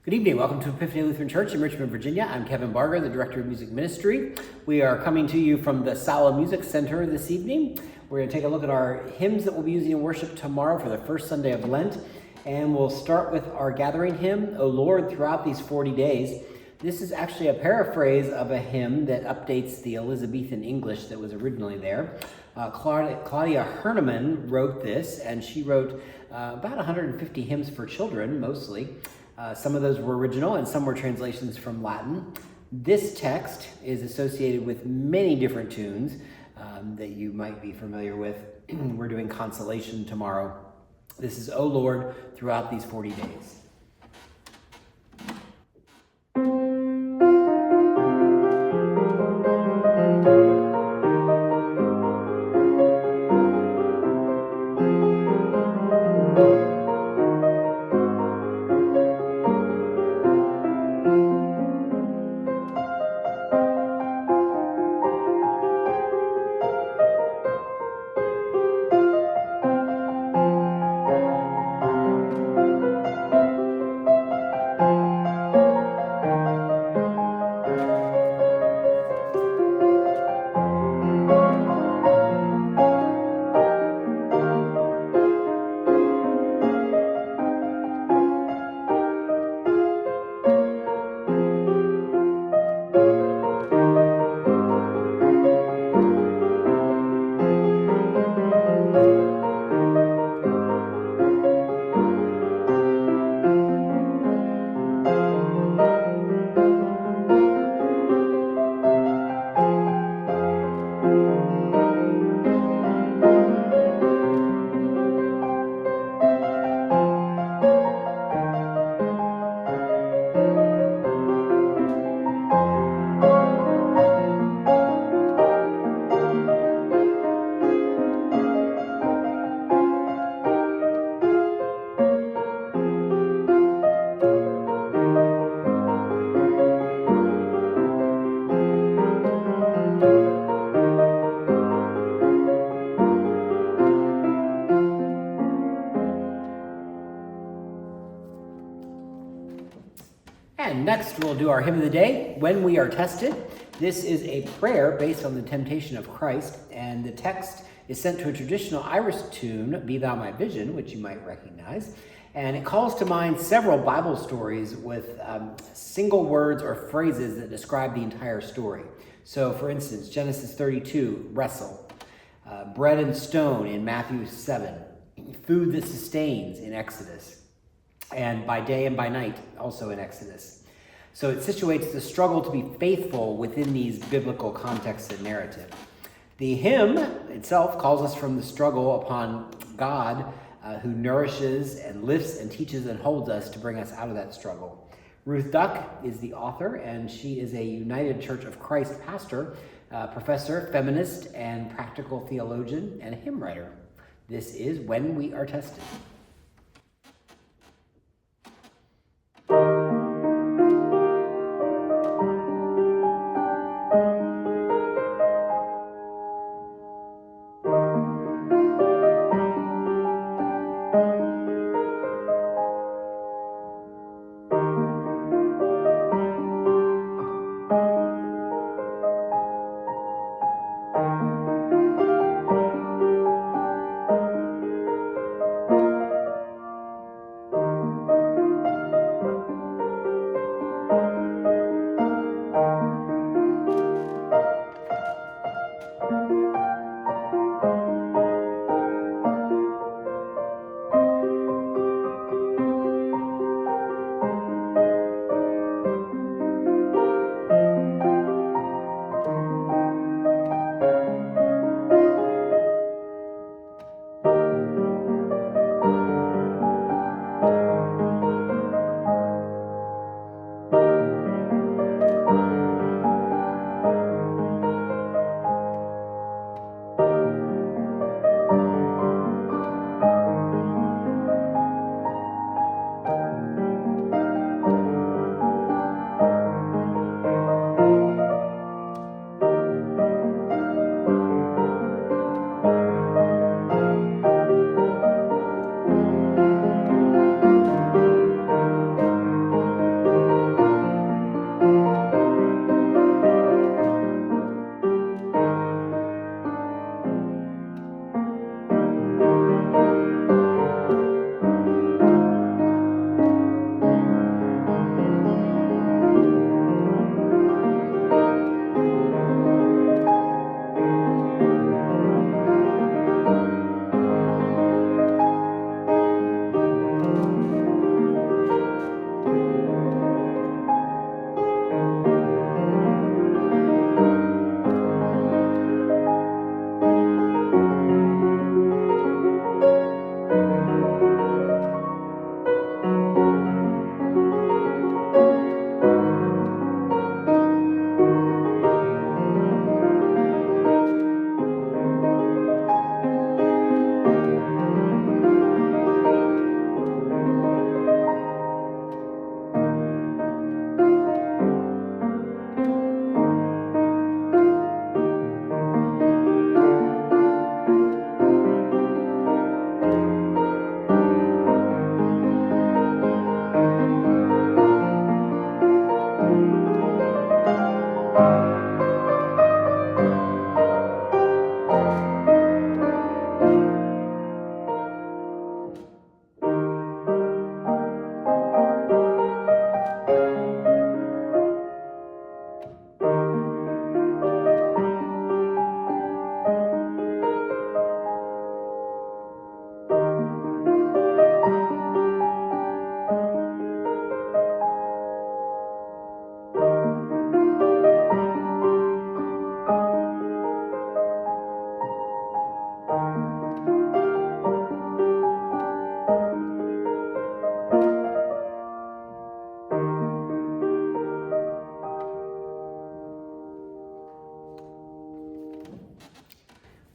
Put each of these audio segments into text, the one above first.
Good evening. Welcome to Epiphany Lutheran Church in Richmond, Virginia. I'm Kevin Barger, the Director of Music Ministry. We are coming to you from the Sala Music Center this evening. We're going to take a look at our hymns that we'll be using in worship tomorrow for the first Sunday of Lent. And we'll start with our gathering hymn, O Lord, throughout these 40 days. This is actually a paraphrase of a hymn that updates the Elizabethan English that was originally there. Claudia Hernemann wrote this, and she wrote about 150 hymns for children, mostly. Some of those were original and some were translations from Latin. This text is associated with many different tunes that you might be familiar with. We're doing Consolation tomorrow. This is O Lord throughout these 40 days. And next we'll do our hymn of the day, When We Are Tested. This is a prayer based on the temptation of Christ, and the text is sent to a traditional Irish tune, Be Thou My Vision, which you might recognize. And it calls to mind several Bible stories with single words or phrases that describe the entire story. So for instance, Genesis 32, wrestle. Bread and stone in Matthew 7. Food that sustains in Exodus. And by day and by night, also in Exodus. So it situates the struggle to be faithful within these biblical contexts and narrative. The hymn itself calls us from the struggle upon God, who nourishes and lifts and teaches and holds us to bring us out of that struggle. Ruth Duck is the author, and she is a United Church of Christ pastor, professor, feminist, and practical theologian, and a hymn writer. This is When We Are Tested.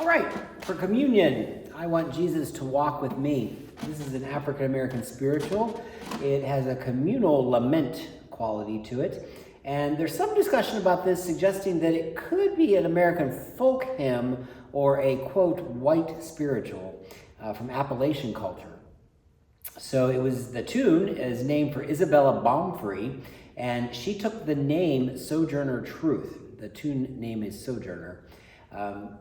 All right, for communion, I want Jesus to walk with me. This is an African American spiritual. It has a communal lament quality to it. And there's some discussion about this suggesting that it could be an American folk hymn or a, quote, white spiritual from Appalachian culture. So the tune is named for Isabella Baumfree, and she took the name Sojourner Truth. The tune name is Sojourner.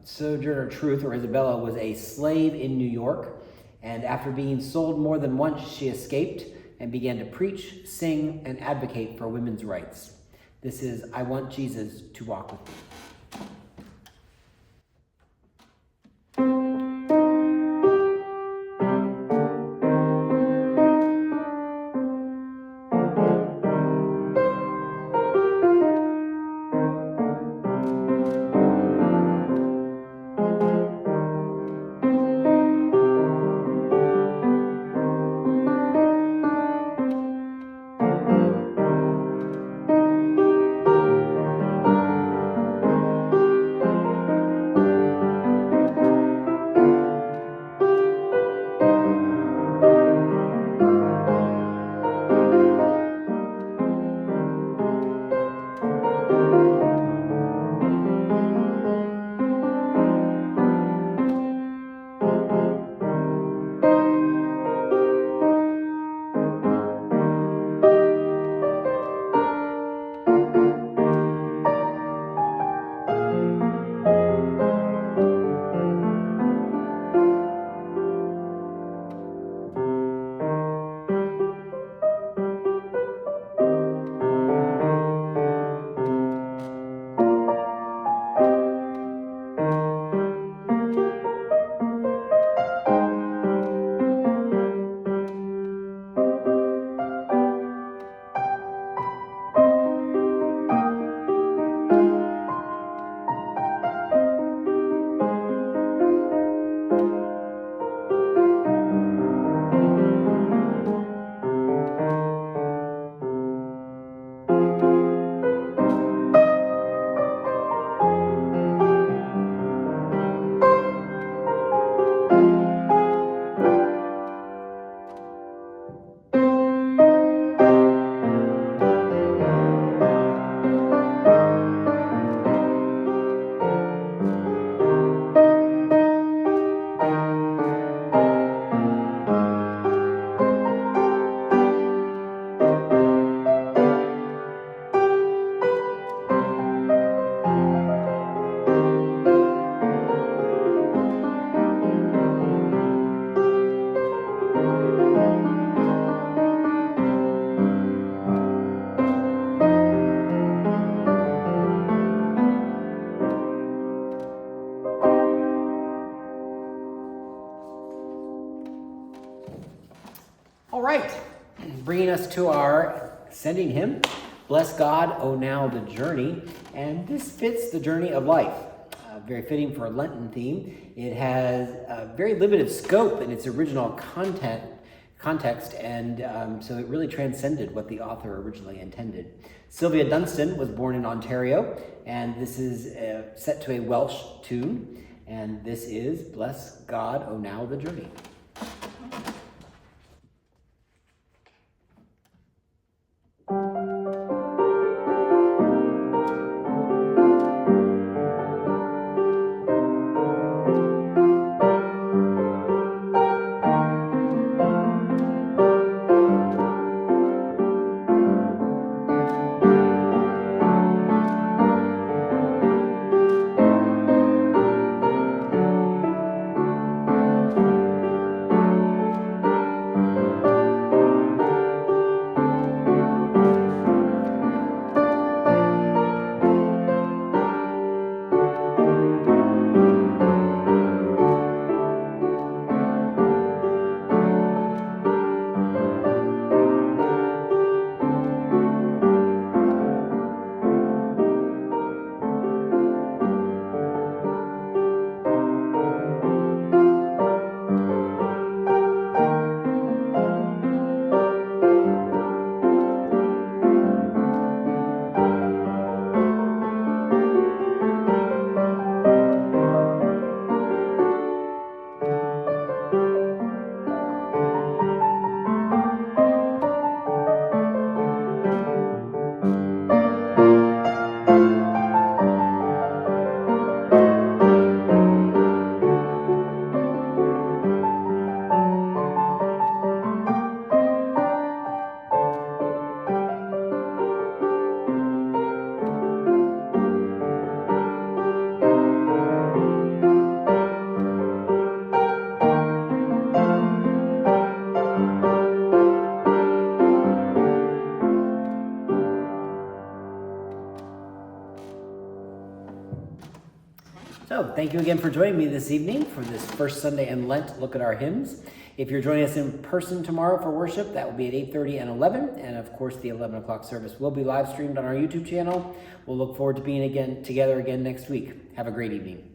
Sojourner Truth, or Isabella, was a slave in New York, and after being sold more than once, she escaped and began to preach, sing, and advocate for women's rights. This is I Want Jesus to Walk With Me. All right, bringing us to our sending hymn, Bless God, O Now the Journey. And this fits the journey of life. Very fitting for a Lenten theme. It has a very limited scope in its original context, and so it really transcended what the author originally intended. Sylvia Dunstan was born in Ontario, and this is set to a Welsh tune, and this is Bless God, O Now the Journey. So thank you again for joining me this evening for this first Sunday in Lent look at our hymns. If you're joining us in person tomorrow for worship, that will be at 8:30 and 11. And of course, the 11 o'clock service will be live streamed on our YouTube channel. We'll look forward to being together again next week. Have a great evening.